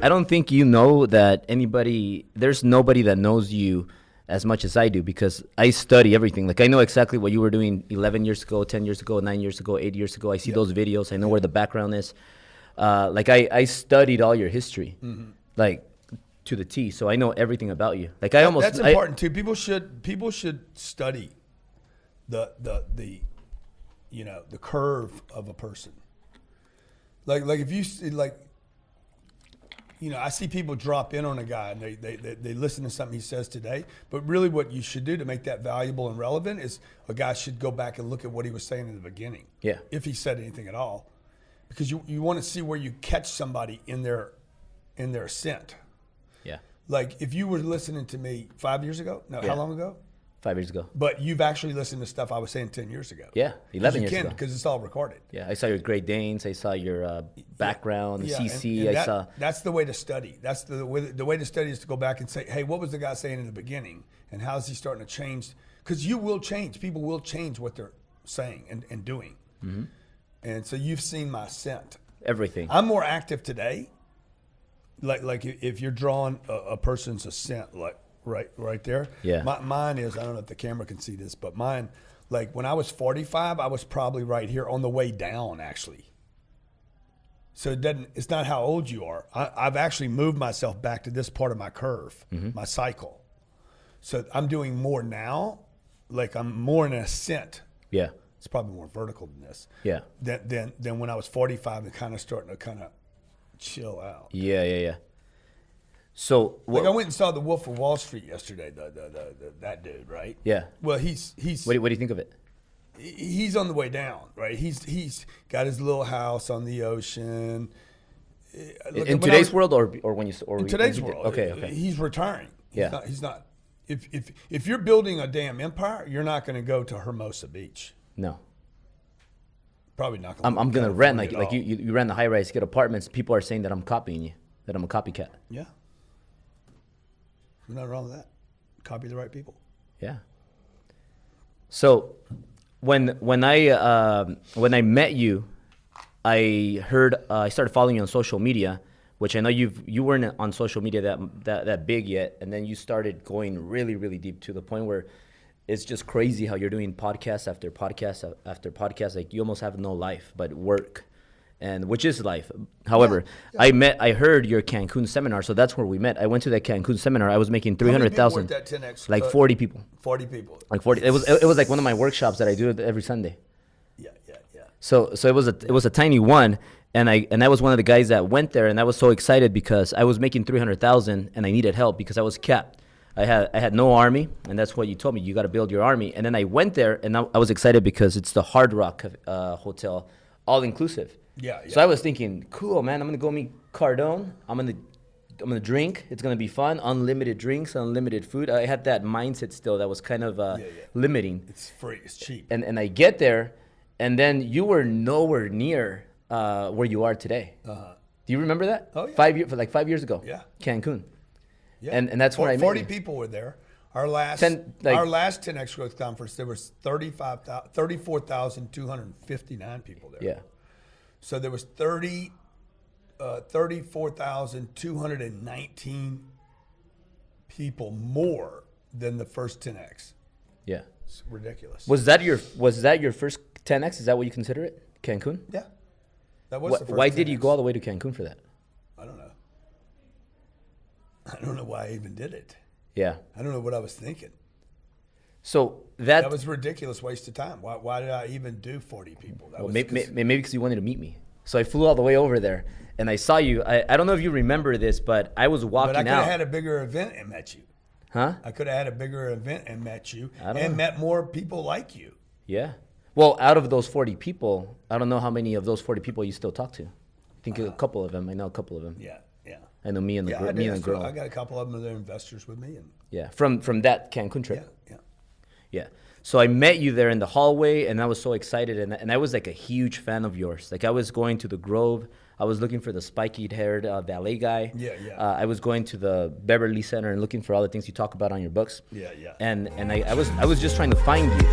I don't think you know that there's nobody that knows you as much as I do, because I study everything. Like, I know exactly what you were doing 11 years ago, 10 years ago, 9 years ago, 8 years ago. I see those videos. I know where the background is. Like, I studied all your history, like, to the T. So I know everything about you. Like, that's important too. People should study the curve of a person. Like if you see, like, I see people drop in on a guy and they listen to something he says today, but really what you should do to make that valuable and relevant is a guy should go back and look at what he was saying in the beginning. Yeah. If he said anything at all, because you want to see where you catch somebody in their ascent. Yeah. Like if you were listening to me 5 years ago, how long ago? 5 years ago. But you've actually listened to stuff I was saying 10 years ago. Yeah, 11 years ago. Because it's all recorded. Yeah, I saw your Great Danes. I saw your background, CC. And that's the way to study. That's the way to study is to go back and say, hey, what was the guy saying in the beginning? And how is he starting to change? Because you will change. People will change what they're saying and doing. Mm-hmm. And so you've seen my ascent. Everything. I'm more active today. Like if you're drawing a person's ascent, like, right there. Yeah. Mine is, I don't know if the camera can see this, but mine, like when I was 45, I was probably right here on the way down, actually. So it's not how old you are. I've actually moved myself back to this part of my curve, my cycle. So I'm doing more now, like I'm more in an ascent. Yeah. It's probably more vertical than this. Yeah. Than when I was 45 and kind of starting to kind of chill out. Yeah. So like I went and saw The Wolf of Wall Street yesterday. That dude, right? Yeah. Well, he's. What do you think of it? He's on the way down, right? He's got his little house on the ocean. In today's world, or when you in today's world, okay. He's retiring. Yeah. He's not. If you're building a damn empire, you're not going to go to Hermosa Beach. No. Probably not. I'm going to rent like you rent the high rise, get apartments. People are saying that I'm copying you, that I'm a copycat. Yeah. There's nothing wrong with that. Copy the right people. Yeah. So when I met you, I heard I started following you on social media, which I know you weren't on social media that big yet, and then you started going really, really deep to the point where it's just crazy how you're doing podcast after podcast after podcast. Like you almost have no life but work, and which is life. However, yeah. I heard your Cancun seminar, so that's where we met. I went to that Cancun seminar. I was making 300,000. Like 40 people. 40 people. Like 40. It was like one of my workshops that I do every Sunday. Yeah. So it was a tiny one, and I was one of the guys that went there, and I was so excited because I was making 300,000 and I needed help because I was capped. I had no army, and that's what you told me. You got to build your army. And then I went there, and I was excited because it's the Hard Rock Hotel, all inclusive. Yeah. So I was thinking, cool, man. I'm gonna go meet Cardone. I'm gonna drink. It's gonna be fun. Unlimited drinks, unlimited food. I had that mindset still that was kind of limiting. It's free. It's cheap. And I get there, and then you were nowhere near where you are today. Uh-huh. Do you remember that? Oh yeah. 5 years ago. Yeah. Cancun. Yeah. And that's where I met 40 people were there. Our last 10X Growth Conference, there was 34,259 people there. Yeah. So there was 34,219 people more than the first 10X. Yeah. It's ridiculous. Was that your first 10X? Is that what you consider it? Cancun? Yeah. That was the first Why 10X. did you go all the way to Cancun for that? I don't know. I don't know why I even did it. Yeah. I don't know what I was thinking. So that was a ridiculous waste of time. Why did I even do 40 people? Maybe because you wanted to meet me. So I flew all the way over there, and I saw you. I don't know if you remember this, but I was walking out. But I could have had a bigger event and met you. Huh? I could have had a bigger event and met you and met more people like you. Yeah. Well, out of those 40 people, I don't know how many of those 40 people you still talk to. I think a couple of them. I know a couple of them. Yeah. I know me and the girl. I got a couple of them. They're investors with me. Yeah, from that Cancun trip. Yeah. Yeah. So I met you there in the hallway, and I was so excited, and I was like a huge fan of yours. Like I was going to the Grove. I was looking for the spiky-haired valet guy. Yeah, yeah. I was going to the Beverly Center and looking for all the things you talk about on your books. Yeah, yeah. And I was just trying to find you.